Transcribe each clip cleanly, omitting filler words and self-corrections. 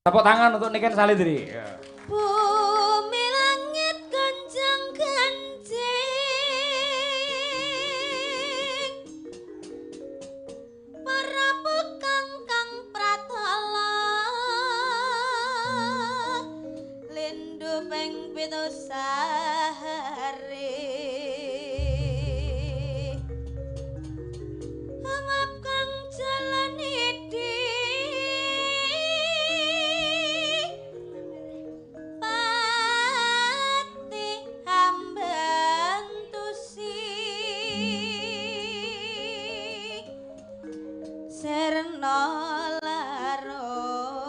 Tepuk tangan untuk Niken Salindri. Bumi langit gonjang ganjing para bekang kang pratala lindu ping pitu sahari amap kang jalan idi pati hambantusi serna larut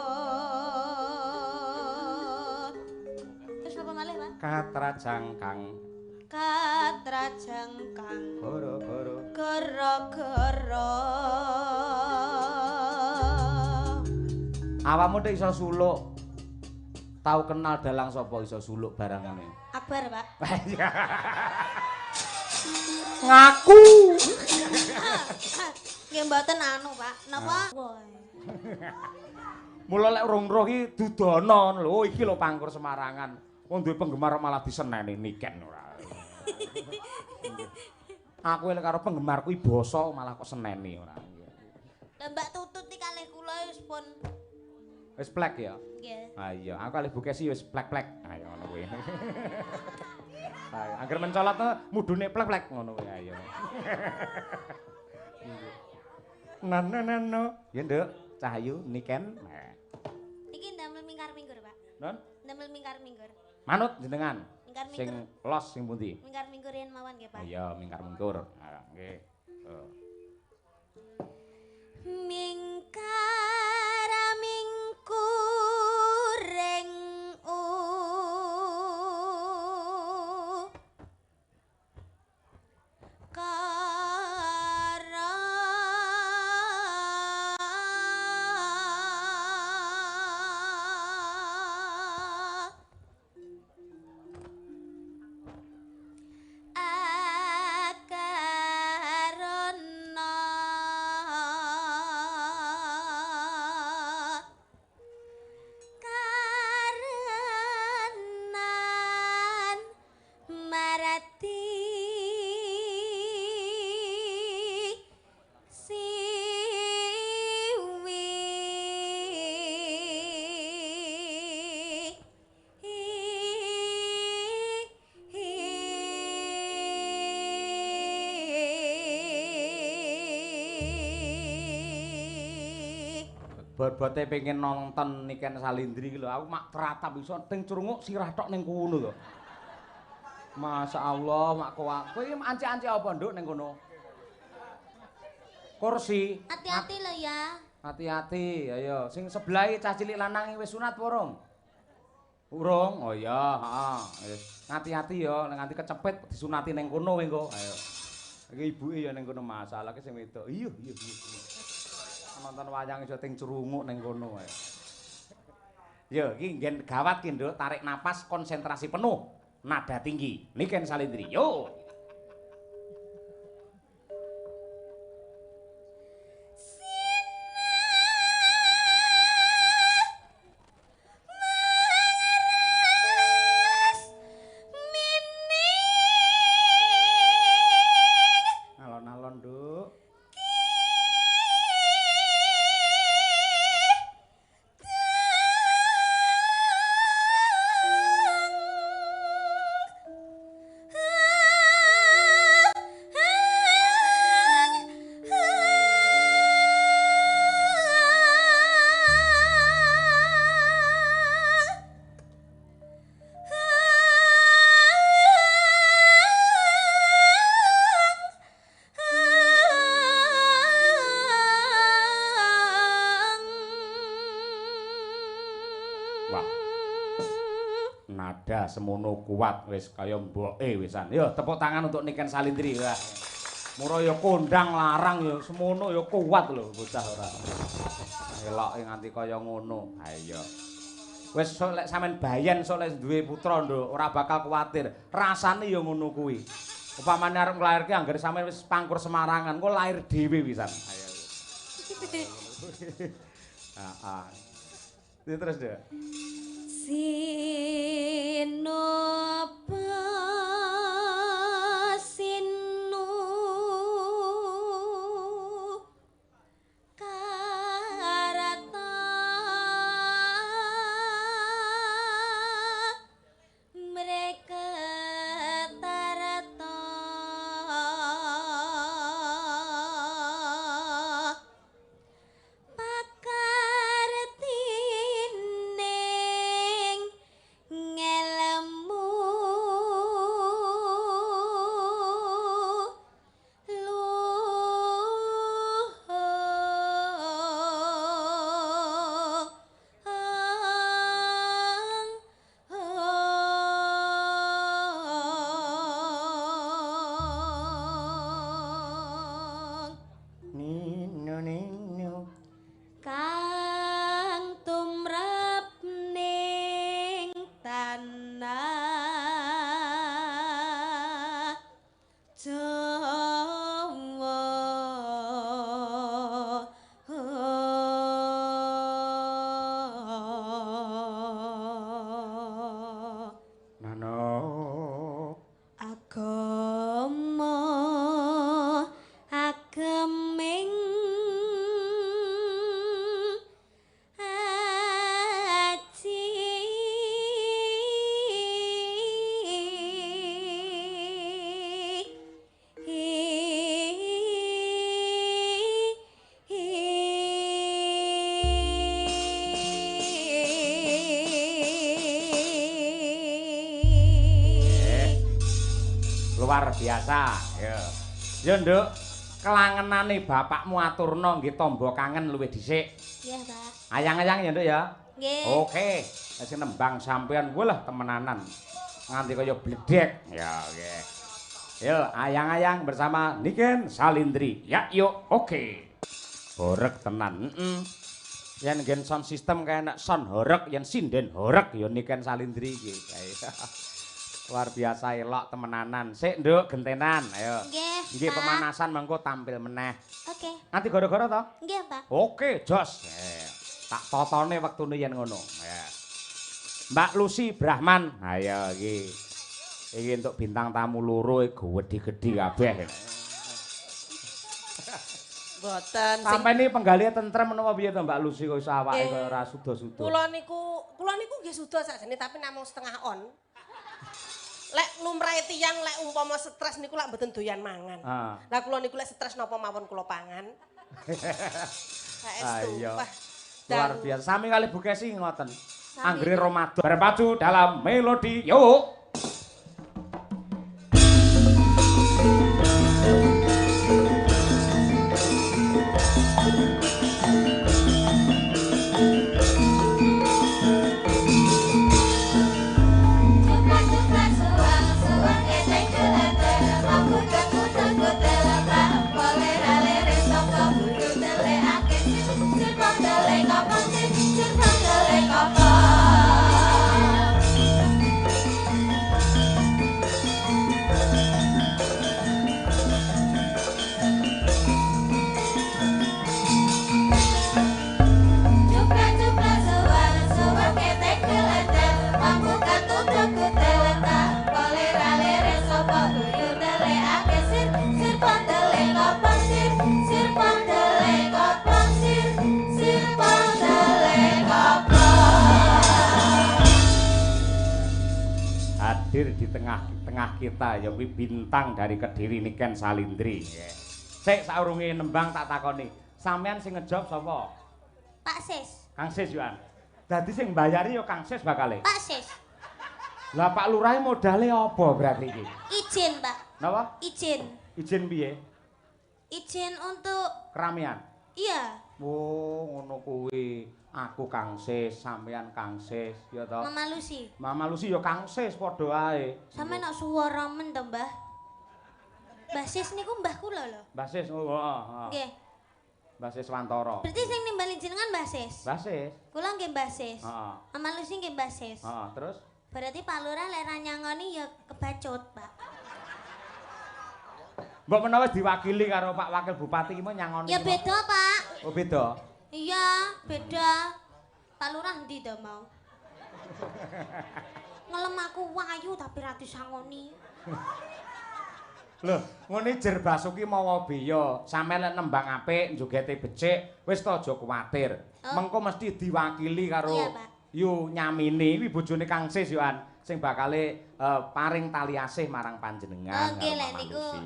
terus apa malih Pak? Katrajangkang Katrajangkang goro-goro gara-gara awakmu nek iso suluk tau kenal dalang sapa iso suluk barangane Akbar Pak ngaku nggih mboten anu Pak napa mula lek urung roh iki dudono lho iki lho Pangkur Semarangan wong duwe penggemar malah diseneni Niken ora aku lek karo penggemarku iki basa malah kok seneni ora Lah Mbak Tutut iki kalih kula wis pun wis plek ya nggih. ah iya aku kalih Bukesi wis plek-plek ayo ngono kuwi ayo angger mencolot mudune plek-plek ngono kuwi ayo Nano ya Nduk Cahayu Niken Iki ndamel mingkar-minggur Pak non ndamel mingkar-minggur manut jenengan sing mingkar-minggur los sing pundi mingkar-minggur yen mawon nggih Pak iya mingkar-mingkur nggih mingkar-mingkuring akarana karenan marati bot-bote pengen nonton Niken Salindri iki lho aku mak teratap iso ting crunguk sirah tok ning kono lho Masya Allah mak kowe iki anci-anci apa Nduk ning kono kursi hati-hati lho ya hati-hati ayo sing sebelahe cah cilik lanang wis sunat apa urung urung oh iya heeh hati-hati ya nek nganti kecepet disunati ning kono kowe engko ayo iki ibuke ya ning kono masalah ki sing wedok iya nonton wayang iso ting crunguk ning kono ae. Yo iki nggen gawat ki Nduk, tarik napas konsentrasi penuh, nada tinggi. Niken Salindri. Yo. Alon-alon Nduk. Wah. Nada semono kuat wis kaya mboke wisan. Yo tepuk tangan untuk Niken Salindri. Wah. Mura ya kondang larang ya semono ya kuat lho bocah ora. Eloke nganti kaya ngono. Ha iya. Wis sok lek sampean bayen sok lek duwe putra Nduk, ora bakal kuwatir. Rasane ya ngono kuwi. Upamane arep nglairke anggere sampean wis Pangkur Semarangan, kok lair dhewe wisan. Ayo. Heeh. Terus deh. Sinopa sinu karata mereka tarata pakartining ngelmu Nino nino. kang tumrap ning tanah Jawa Nano. agama ageming aji Luar biasa. Ya. Ya, Nduk. Kelangenane bapakmu aturna nggih tamba kangen luwih dhisik. Nggih, Pak. Ayang-ayang ya, Nduk ya. Nggih. Oke. Sing nembang sampean walah temenanan. Nganti kaya bledek. Ya, oke. Yo, ayang-ayang bersama Niken Salindri. Ya, yuk. Oke. Horeg tenan. Yen nggen sound system kaya nek sound horeg yen sinden horeg ya Niken Salindri iki. Luar biasa elok temenanan. Sik, Nduk, gentenan. Ayo. Nggih. Nggih Pak. pemanasan mengko tampil meneh. Oke. Nanti gara-gara to? Nggih, Pak. Oke, jos. Tak totone wektune yen ngono. Mbak Lucy Brahman. Ayo iki. Iki untuk bintang tamu loro gedhi-gedhi kabeh. Mboten Sampai ini penggalih tentrem menapa piye to Mbak Lucy kok iso awake kaya ora suda-suda. Kula niku nggih suda sakjane tapi namung setengah on. Lek lumrahe tiyang lek umpama stres niku lak mboten doyan mangan. Lah kula niku lek stres napa mawon kula pangan. Saestu. Ayo. Wah, Luar biasa. Sami kali Bu Kesi ngoten. Anggere Ramadan berpacu dalam melodi. Yuk. Hadir di tengah-tengah kita ya kuwi bintang dari Kediri Niken Salindri. Sik saurunge nembang tak takoni, sampean sing ngejob sapa? Pak Sis. Kang Sis Yohan. Dadi sing mbayari ya Kang Sis bakale. Pak Sis. Lah Pak Lurah modale apa berarti iki? Izin, Pak. Napa? Izin. Izin piye? Izin untuk Keramian. iya, Oh, ngono kuwi. Aku Kang Sis, sampean Kang Sis, ya toh. Mama Lucy. Mama Lucy ya Kang Sis padha ae. Sampe nak suara men to, Mbah. Mbah Sis niku mbah kula lho. Mbah Sis, oh, heeh. Nggih. Mbah Sis Wantara. Berarti sing nimbali jenengan Mbah Sis. Mbah Sis. Kula nggih Mbah Sis. Heeh. Mama Lucy nggih Mbah Sis. Heeh, terus Berarti Pak Lurah lek ra nyangoni ya kebacut, Pak. mbok menawa diwakili karo Pak Wakil Bupati iki mau nyangoni. Ya beda, Pak. Oh, beda. Iya, beda. Pak Lurah ndi to mau? Ngelem aku wayu tapi ra disangoni. Lho, ngene jer Basuki mawa beya, sampeyan lek nembang apik, njogete becik, wis ta aja kuwatir. Mengko mesti diwakili karo Yu Nyamini, kuwi bojone Kang Sis yo an, sing bakale paring tali asih marang panjenengan. Nggih,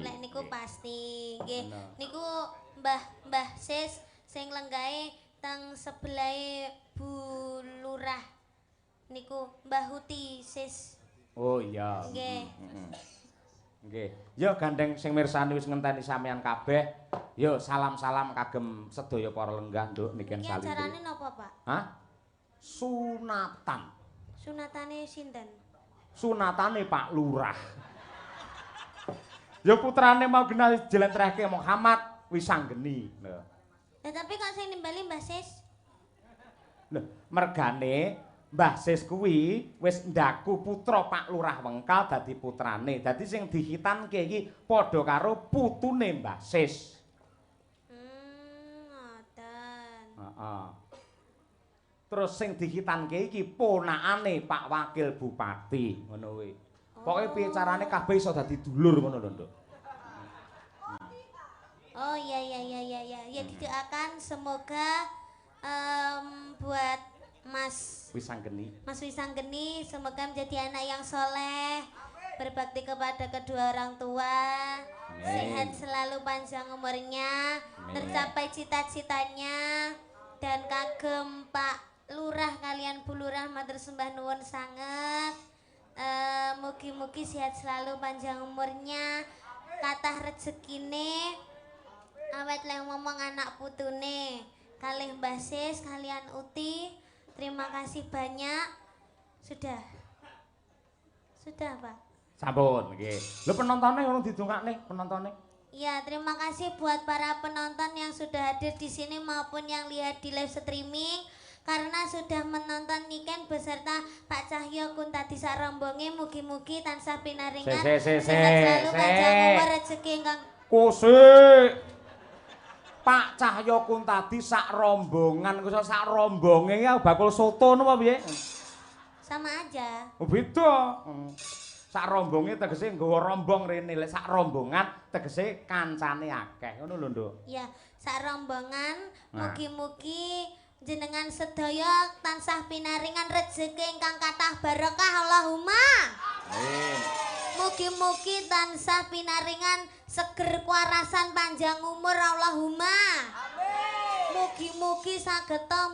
lek niku pasti. Nggih, niku Mbah Sis sing lenggahe teng sebelahe Bu Lurah. Niku Mbah Huti Sis. Oh iya. Nggih. Nggih. Ya gandeng sing mirsani wis ngenteni sampean kabeh. Ya salam-salam kagem sedaya para lenggah nduk niken Iki salindri. acarane napa, Pak? Hah? Sunatan. Sunatane sinten? Sunatane Pak Lurah. Ya putrane mau genal jlentrehke Muhammad Wisanggeni. Lho. Ya tapi kok sing nimbali Mbah Sis? Lho, mergane Mbah Sis kuwi wis ndaku putra Pak Lurah Wengkal dadi putrane. Dadi sing dihitanke iki padha karo putune Mbah Sis. Ngoten. Heeh. Terus sing dihitanke iki ponakane Pak Wakil Bupati, ngono kuwi. Pokoke piye carane kabeh iso dadi dulur ngono lho, Nduk. Oh iya. Ya didoakan semoga buat Mas Wisanggeni semoga menjadi anak yang soleh, berbakti kepada kedua orang tua, sehat selalu panjang umurnya, tercapai cita-citanya, dan kagem Pak Lurah kalian Bu Lurah matur sembah nuwun sanget. Mugi-mugi sehat selalu panjang umurnya, kathah rezekine, awet lek ngomong anak putune. Kalih Mbah Sis kalian Uti, terima kasih banyak. Sudah Pak. Sampun nggih. Lho penontone ngono didongakne penontone. Ya, terima kasih buat para penonton yang sudah hadir di sini maupun yang lihat di live streaming karena sudah menonton Niken beserta Pak Cahyo Kuntadi sak rombonge. Mugi-mugi tansah pinaringan sehat selalu panjang umur rezeki ingkang kusik. Pak Cahyo Kuntadi sak rombongan, kok sak rombonge iki bakul soto napa piye? sama aja. Oh beda. Sak rombonge tegese nggawa rombong rene, lek sak rombongan tegese kancane akeh. Ngono lho, Nduk. Ya, sak rombongan mugi-mugi jenengan sedaya tansah pinaringan rezeki ingkang kathah barokah Allahumma. Amin. Mugi-mugi tansah pinaringan seger kuarasan panjang umur Allahumma. Amin. Mugi-mugi sageta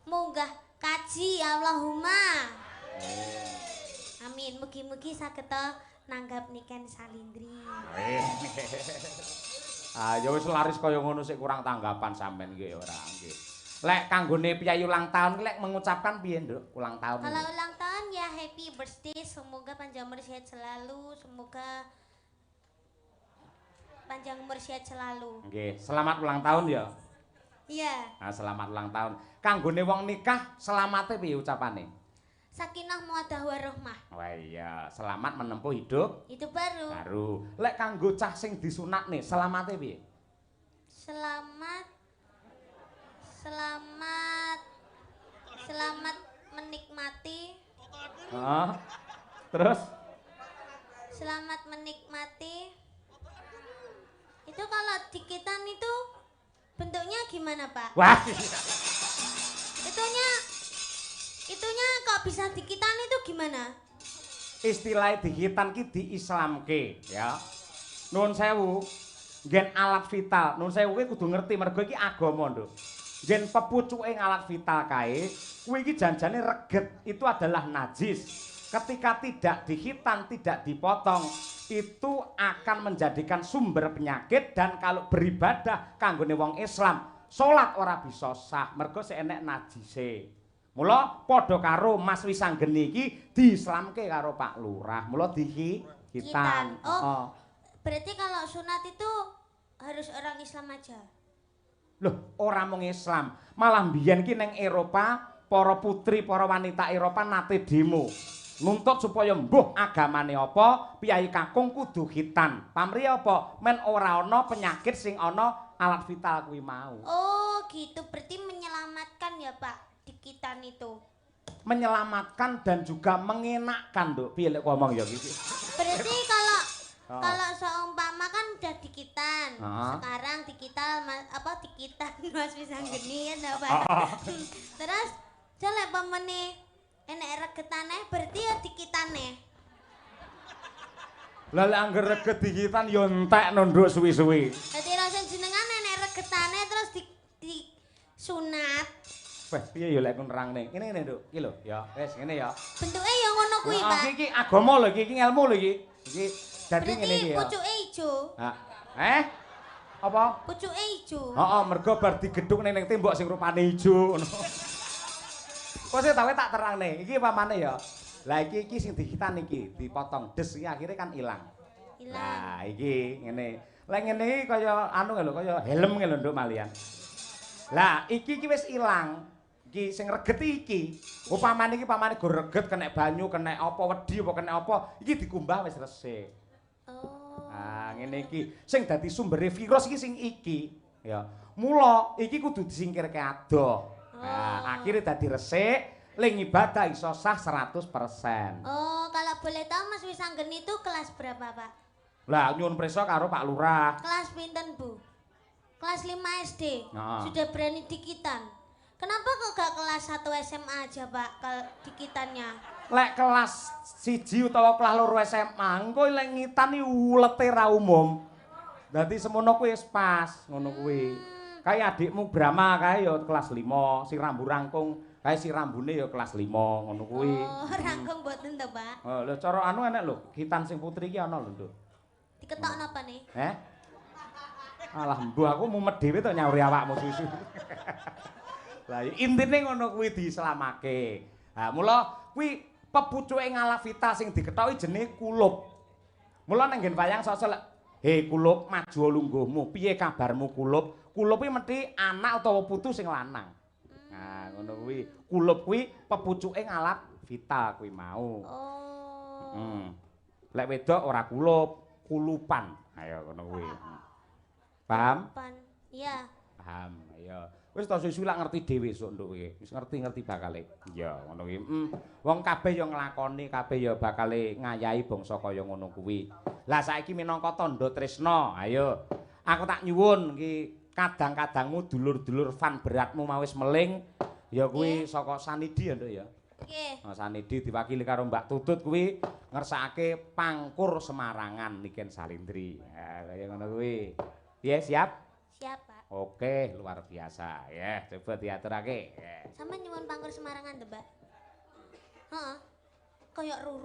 munggah kaji Allahumma. Amin. Mugi-mugi sageta nanggap Niken Salindri. Ah ya wis laris kaya ngono sik kurang tanggapan sampean nggih ora nggih. Lek kanggone piyayi ulang tahun lek mengucapkan piye, Nduk? Ulang tahun. Kalau ulang tahun ya happy birthday, semoga panjang umur sehat selalu, semoga panjang umur sehat selalu. Nggih, selamat ulang tahun ya. Iya. Nah, selamat ulang tahun. Kanggone wong nikah selamate piye ucapane? Sakinah mawaddah warahmah. Wah iya, selamat menempuh hidup Itu baru. baru. Lek kanggo cah sing disunatne selamate piye? Selamat menikmati. Terus? Selamat menikmati. Itu kalau dikitan itu bentuknya gimana, Pak? Wah. Itunya kok bisa dikitan itu gimana? Istilah dihitan ki diislamke ya. Nuwun sewu, nggen alat vital. Nuwun sewu kuwi kudu ngerti mergo iki agama, Nduk. Nggen pepucuke alat vital kae, kuwi iki janjane reget, itu adalah najis. Ketika tidak dihitan, tidak dipotong, itu akan menjadikan sumber penyakit dan kalau beribadah kanggone wong Islam, salat ora bisa sah mergo sik enek najise. Mula padha karo Mas Wisanggeni iki diislamke karo Pak Lurah. Mula dihitan. Oh. Berarti kalau sunat itu harus orang Islam aja. Loh, ora mung Islam. Malah mbiyen ki ning Eropa, para putri, para wanita Eropa nate demo. Nuntut supaya mbuh agamane apa, piyai kakung kudu hitan. Pamrih apa? Men ora ana penyakit sing ana alat vital kuwi mau. Oh, gitu. Berarti menyelamatkan ya, Pak. dikitan itu? Menyelamatkan dan juga mengenakkan, Nduk. Piye lek ngomong ya iki? Berarti kalau seumpama kan udah dikitan, Ah. sekarang dikitan dikitan Mas Wisanggeni ya Pak. Terus jelek pamene enek regetane berarti ya dikitane. Lah lek angger reget dikitan ya entekno Nduk suwi-suwi. Dadi rasa jenengan enek regetane terus di sunat. Weh, piye ya lek nerangne? Ngene Nduk. Iki lho, ya wis ngene ya. Bentuke ya ngono kuwi, Pak. Iki agama lho iki ngelmu lho iki. Iki dadi ngene iki ya. Berarti pucuke ijo. Apa? Pucuke ijo. Heeh, mergo bar digedhuk ning tembok sing rupane ijo ngono. Kok sik tak terangne. Iki pamane ya. Lah iki sing dikitan iki, dipotong des iki akhirnya kan ilang. Lah iki ngene. Lah ngene iki kaya anu lho, kaya helm lho Nduk malian. Lah iki wis ilang. Iki sing reget iki. Upamane iki pamane go reget kena banyu, kena apa wedi apa kena apa, iki dikumbah wis resik. Oh. Ah, ngene iki sing dadi sumbere virus iki sing iki, ya. Mula iki kudu disingkirke adoh. Nah, akhirnya dadi resik, ling ibadah iso sah 100%. Oh, kalau boleh tahu Mas Wisanggeni itu kelas berapa, Pak? Lah nyuwun prisa karo Pak Lurah. Kelas pinten, Bu? Kelas 5 SD. Nah. Sudah berani dikitan. Kenapa kok gak kelas 1 SMA aja, Pak, dikitannya? Lek kelas 1 utawa kelas 2 SMA, engko lek ngitan iki ulete ra umum. Dadi semono kuwi wis pas, ngono kuwi. Kayak adikmu Brahma kae ya kelas 5, si rambu rangkung, kae si rambune ya kelas 5, ngono kuwi. Oh, rangkung mboten to, Pak? Oh, lho cara anu enek lho, kitan sing putri iki ana lho, Nduk. Diketok napa nih? Alah, mbuh aku mumet dhewe to nyauri awakmu susu. Lah intine ngono kuwi dislamake. Ha mula kuwi pepucuke ngalafita sing diketoki jenenge kulup. Mula ning nggen wayang sosok he kulup maju lungguhmu. Piye kabarmu kulup? Kulup kuwi mesti anak utawa putu sing lanang. Nah, ngono kuwi. Kulup kuwi pepucuke ngalafita kuwi mau. Oh. Lek wedok ora kulup, kulupan. Ayo ngono kuwi. Paham? Iya. Paham. Ayo. Wis to susu lak ngerti dhewe sok Nduk kowe. Wis ngerti bakale. Ya, ngono kuwi. Wong kabeh ya nglakoni, kabeh ya bakale ngayahi bangsa kaya ngono kuwi. Lah saiki minangka tandha tresna, ayo. Aku tak nyuwun iki kadang-kadangmu dulur-dulur fan beratmu mau wis meling, ya kuwi saka Sanidi ya Nduk ya. Nggih. Nah, Sanidi diwakili karo Mbak Tutut kuwi ngersakake pangkur Semarangan Niken Salindri. Ya, kaya ngono kuwi. Piye siap? Siap, Pak. Oke, luar biasa. Ya, coba diaturake. Sama nyuwun pangkur Semarangan to, Mbak? Heeh. Kayak ruru.